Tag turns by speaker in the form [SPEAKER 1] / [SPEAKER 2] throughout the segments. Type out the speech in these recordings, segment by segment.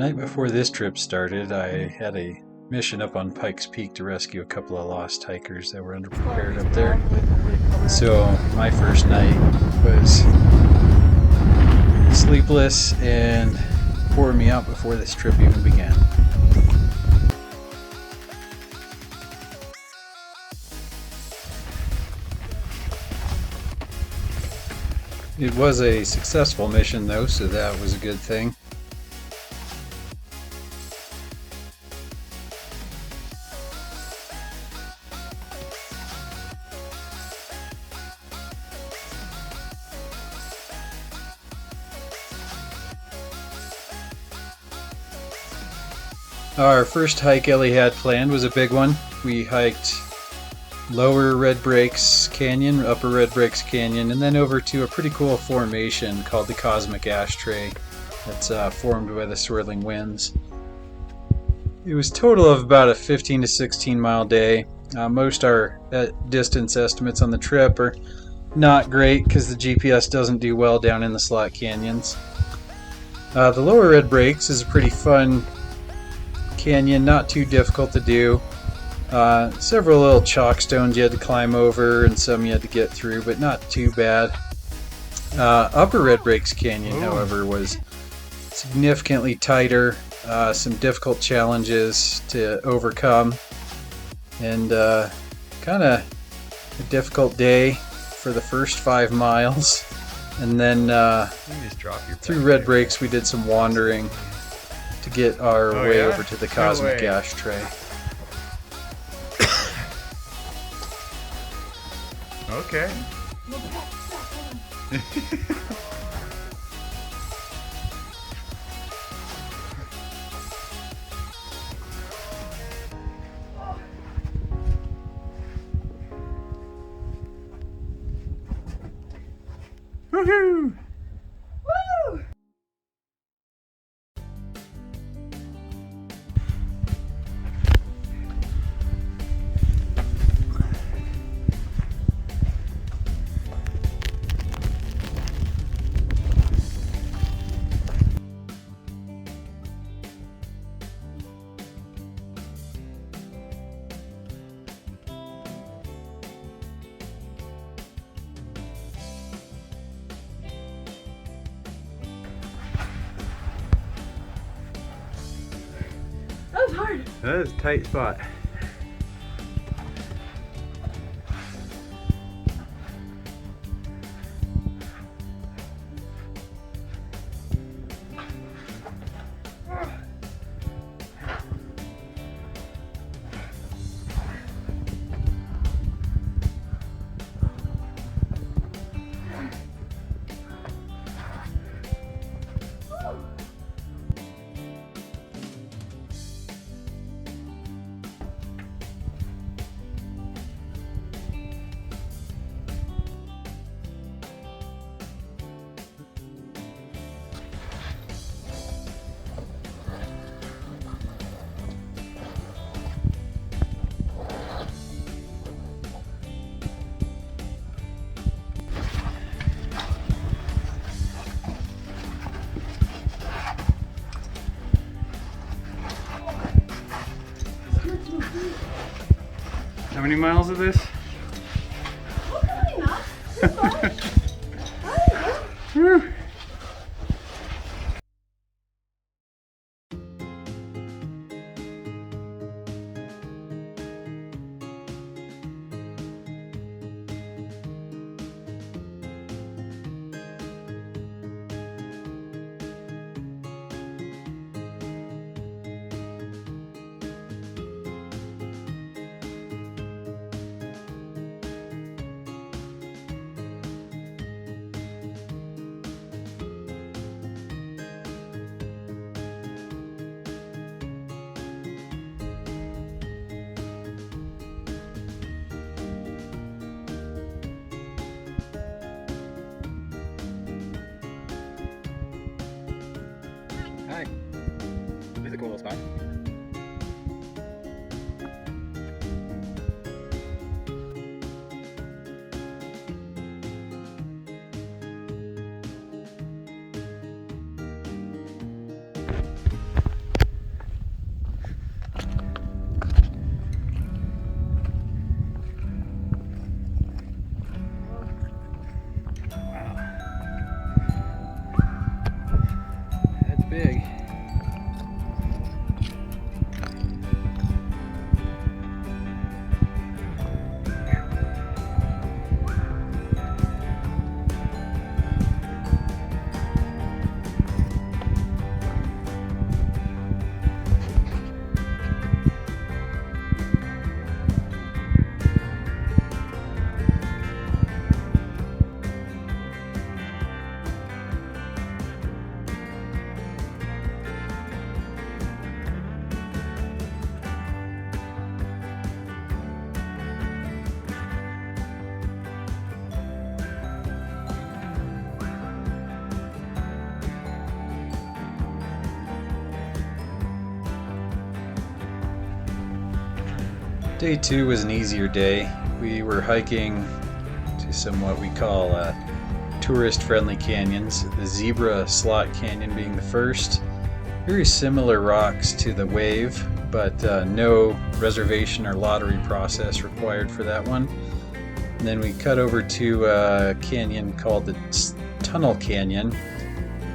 [SPEAKER 1] Night before this trip started, I had a mission up on Pikes Peak to rescue a couple of lost hikers that were underprepared up there. So my first night was sleepless and wore me out before this trip even began. It was a successful mission though, so that was a good thing. Our first hike Ellie had planned was a big one. We hiked Lower Red Breaks Canyon, Upper Red Breaks Canyon, and then over to a pretty cool formation called the Cosmic Ashtray that's formed by the swirling winds. It was a total of about a 15 to 16 mile day. Most our distance estimates on the trip are not great because the GPS doesn't do well down in the slot canyons. The Lower Red Breaks is a pretty fun canyon, not too difficult to do. Several little chalk stones you had to climb over and some you had to get through, but not too bad. Upper Red Breaks Canyon, however, was significantly tighter, some difficult challenges to overcome, and kind of a difficult day for the first 5 miles. And then through Red Breaks we did some wandering to get our way over to the Cosmic Ashtray.
[SPEAKER 2] Okay. Woohoo!
[SPEAKER 3] Woo! That was hard.
[SPEAKER 2] That is a tight spot. How many miles of this?
[SPEAKER 3] Hopefully not. It's fine.
[SPEAKER 2] Woo.
[SPEAKER 1] Day 2 was an easier day. We were hiking to some what we call tourist-friendly canyons, the Zebra Slot Canyon being the first. Very similar rocks to the Wave, but no reservation or lottery process required for that one. And then we cut over to a canyon called the Tunnel Canyon,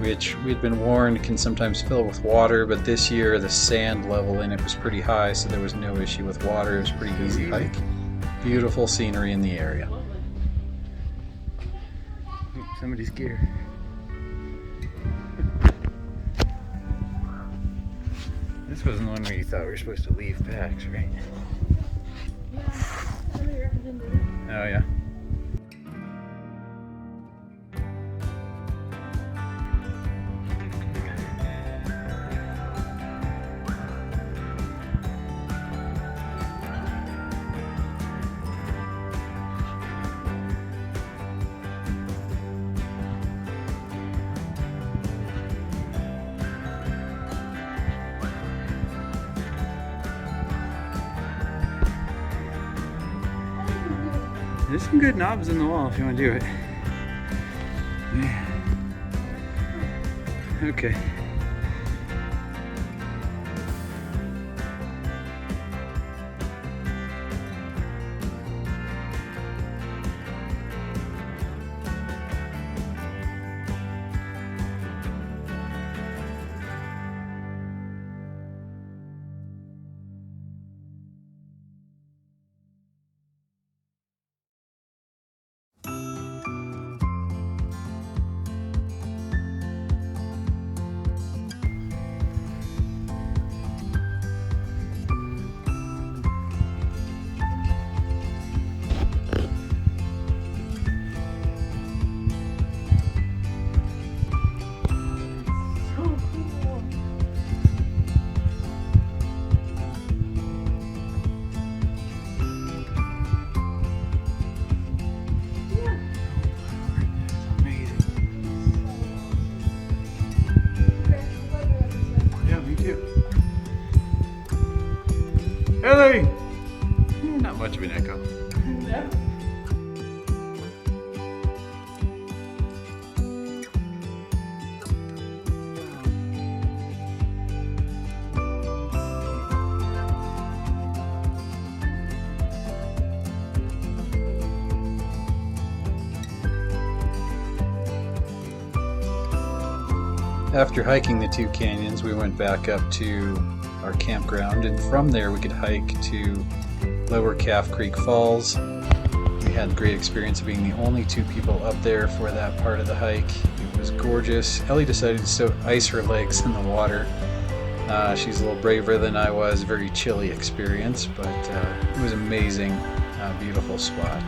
[SPEAKER 1] which we'd been warned can sometimes fill with water, but this year the sand level in it was pretty high, so there was no issue with water. It was a pretty easy hike. Beautiful scenery in the area.
[SPEAKER 2] Somebody's gear. This wasn't the one where you thought we were supposed to leave packs, right? Oh yeah. There's some good knobs in the wall if you want to do it. Yeah. Okay. Ellie! Not much of an echo.
[SPEAKER 3] No.
[SPEAKER 1] After hiking the 2 canyons, we went back up to our campground, and from there we could hike to Lower Calf Creek Falls. We had the great experience of being the only 2 people up there for that part of the hike. It was gorgeous. Ellie decided to ice her legs in the water. She's a little braver than I was. Very chilly experience, but it was amazing. Beautiful spot.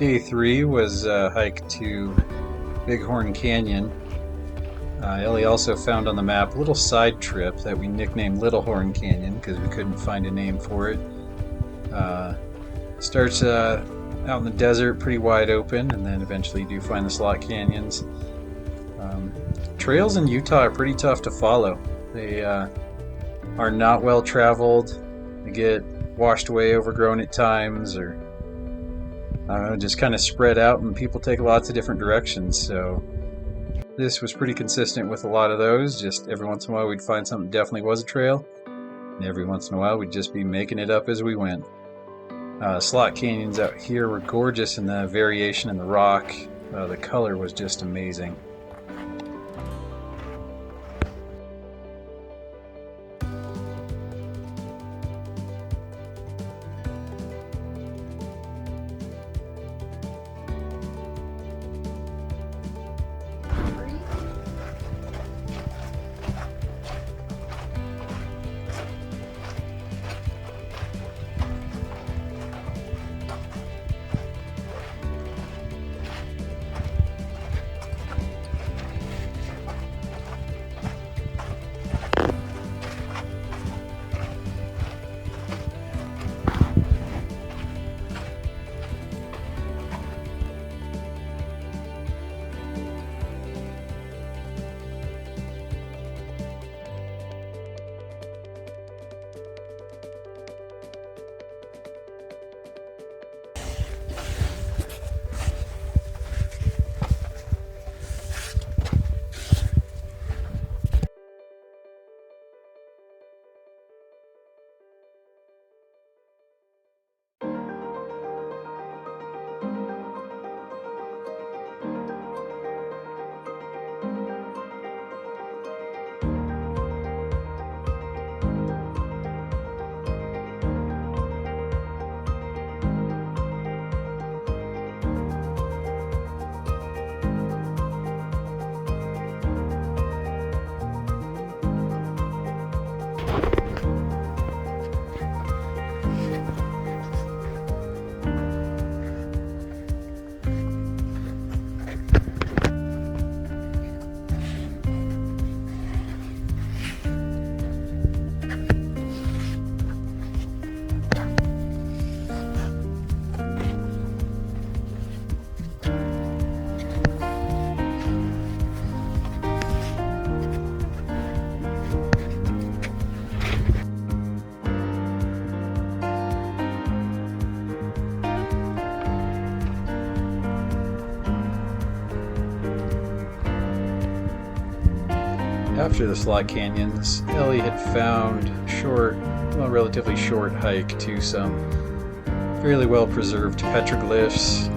[SPEAKER 1] Day 3 was a hike to Bighorn Canyon. Ellie also found on the map a little side trip that we nicknamed Little Horn Canyon because we couldn't find a name for it. Starts out in the desert, pretty wide open, and then eventually you do find the slot canyons. Trails in Utah are pretty tough to follow. They are not well traveled. They get washed away, overgrown at times, or I don't know, just kind of spread out, and people take lots of different directions. So this was pretty consistent with a lot of those. Just every once in a while we'd find something that definitely was a trail, and every once in a while we'd just be making it up as we went. Slot canyons out here were gorgeous, and the variation in the rock, the color was just amazing. After the slot canyons, Ellie had found relatively short hike to some fairly well preserved petroglyphs.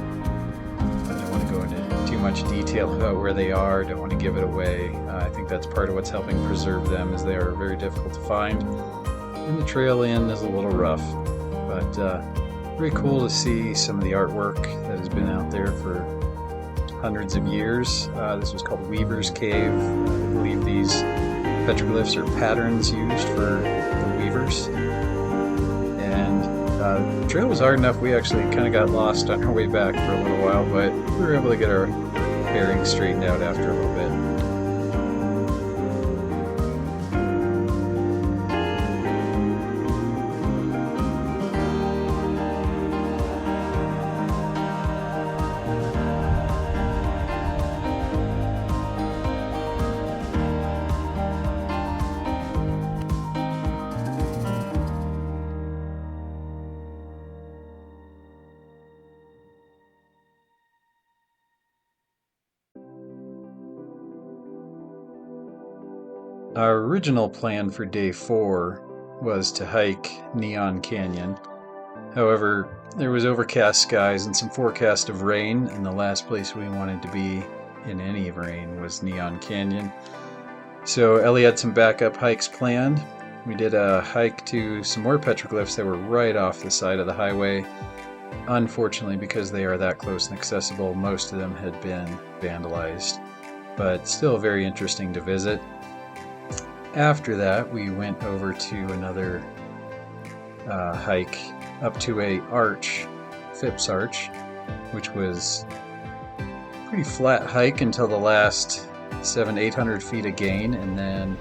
[SPEAKER 1] I don't want to go into too much detail about where they are, don't want to give it away. I think that's part of what's helping preserve them, is they are very difficult to find. And the trail in is a little rough, but very cool to see some of the artwork that has been out there for hundreds of years. This was called Weaver's Cave. I believe these petroglyphs are patterns used for the weavers. And the trail was hard enough, we actually kind of got lost on our way back for a little while, but we were able to get our bearings straightened out after a little bit. Our original plan for day 4 was to hike Neon Canyon. However, there was overcast skies and some forecast of rain, and the last place we wanted to be in any rain was Neon Canyon. So Ellie had some backup hikes planned. We did a hike to some more petroglyphs that were right off the side of the highway. Unfortunately, because they are that close and accessible, most of them had been vandalized, but still very interesting to visit. After that, we went over to another hike up to a arch, Phipps Arch, which was a pretty flat hike until the last 700-800 feet of gain, and then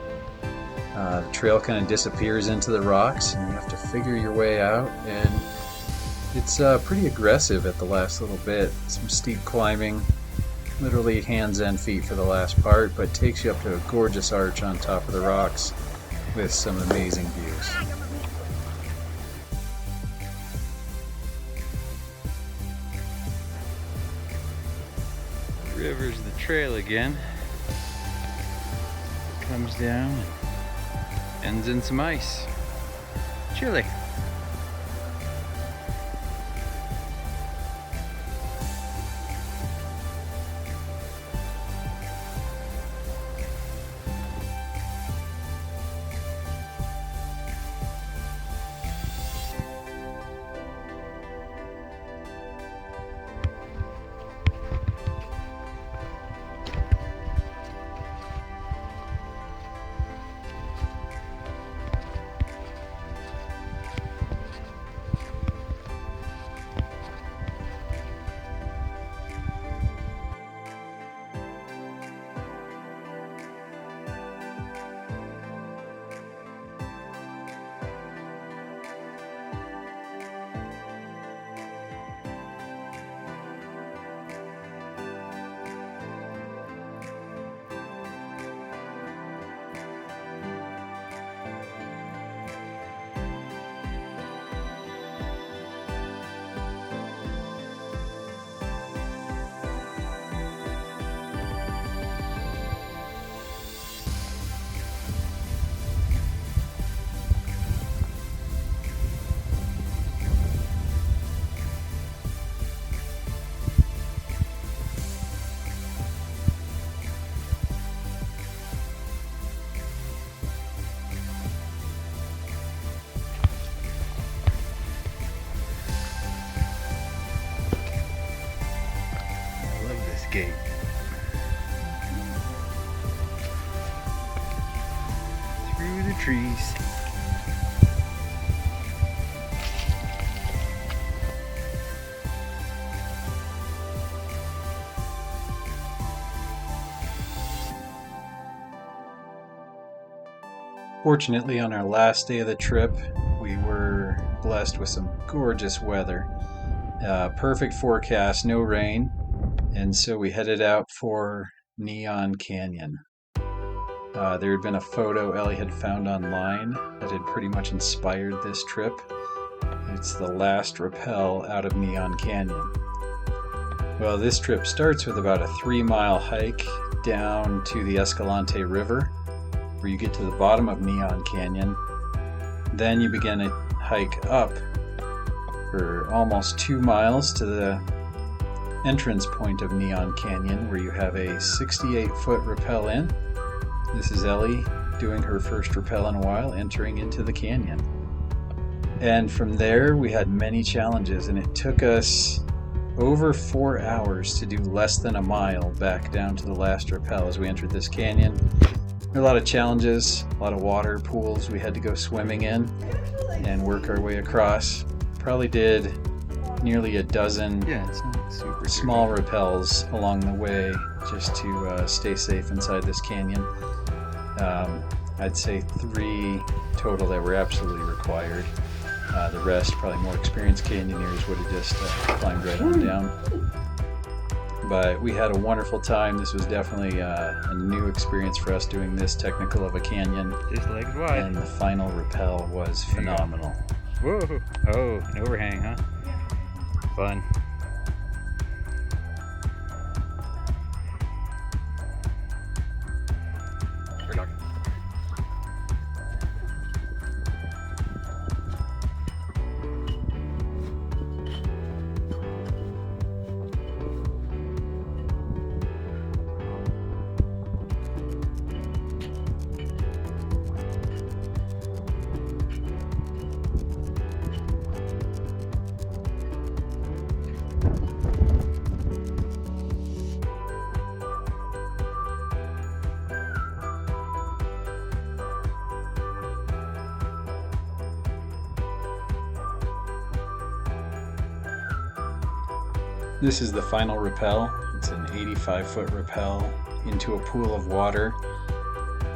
[SPEAKER 1] the trail kind of disappears into the rocks, and you have to figure your way out, and it's pretty aggressive at the last little bit. Some steep climbing, literally hands and feet for the last part, but takes you up to a gorgeous arch on top of the rocks with some amazing views.
[SPEAKER 2] River's the trail again. Comes down, ends in some ice. Chilly. Gate. Through the trees.
[SPEAKER 1] Fortunately, on our last day of the trip, we were blessed with some gorgeous weather. Perfect forecast, no rain. And so we headed out for Neon Canyon. There had been a photo Ellie had found online that had pretty much inspired this trip. It's the last rappel out of Neon Canyon. Well, this trip starts with about a 3-mile hike down to the Escalante River, where you get to the bottom of Neon Canyon. Then you begin a hike up for almost 2 miles to the entrance point of Neon Canyon, where you have a 68-foot rappel in. This is Ellie doing her first rappel in a while, entering into the canyon. And from there we had many challenges, and it took us over 4 hours to do less than a mile back down to the last rappel as we entered this canyon. There were a lot of challenges, a lot of water pools we had to go swimming in and work our way across. Probably did nearly a dozen small rappels along the way just to stay safe inside this canyon. I'd say 3 total that were absolutely required. The rest, probably more experienced canyoneers, would have just climbed right on down. But we had a wonderful time. This was definitely a new experience for us doing this technical of a canyon.
[SPEAKER 2] Just legs wide.
[SPEAKER 1] And the final rappel was phenomenal.
[SPEAKER 2] Whoa! Oh, an overhang, huh? Fun.
[SPEAKER 1] This is the final rappel. It's an 85-foot rappel into a pool of water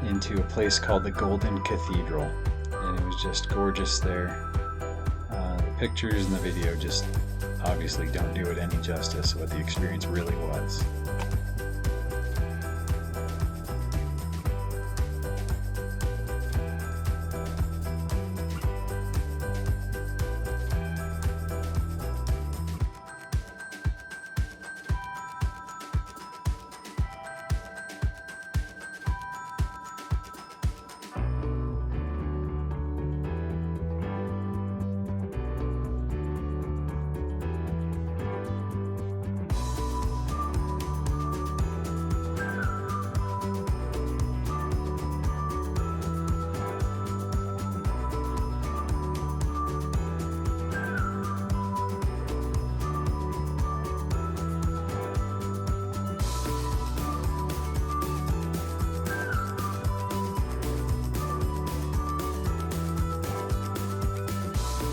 [SPEAKER 1] into a place called the Golden Cathedral, and it was just gorgeous there. The pictures and the video just obviously don't do it any justice what the experience really was.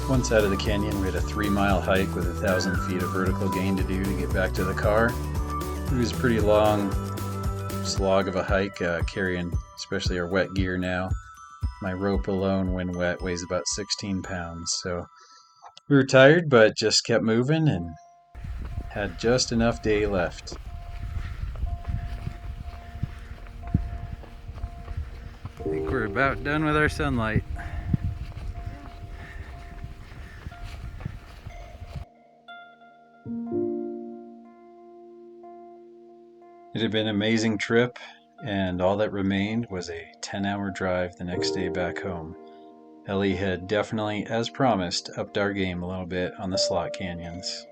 [SPEAKER 1] One side of the canyon we had a 3-mile hike with 1,000 feet of vertical gain to do to get back to the car. It was a pretty long slog of a hike, carrying especially our wet gear now. My rope alone when wet weighs about 16 pounds, so we were tired but just kept moving and had just enough day left.
[SPEAKER 2] I think we're about done with our sunlight.
[SPEAKER 1] It had been an amazing trip, and all that remained was a 10-hour drive the next day back home. Ellie had definitely, as promised, upped our game a little bit on the slot canyons.